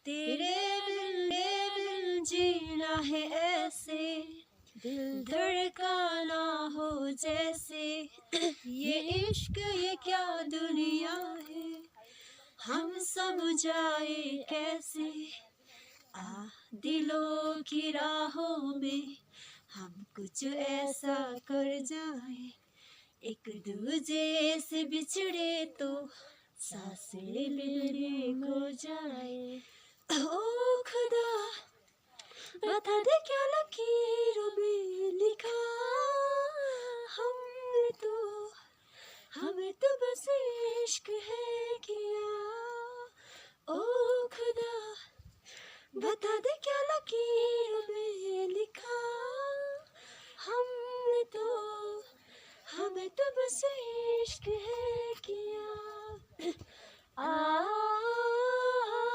तेरे बिन जीना है ऐसे, दिल धड़काना हो जैसे। ये इश्क ये क्या दुनिया है, हम सब जाए कैसे। दिलों की राहों में हम कुछ ऐसा कर जाए, एक दूजे से बिछड़े तो सांसें लेने को जाए। ओ खुदा बता दे क्या लकीरों में लिखा, हमें तो बस इश्क है किया। ओ खुदा बता दे क्या लकीरों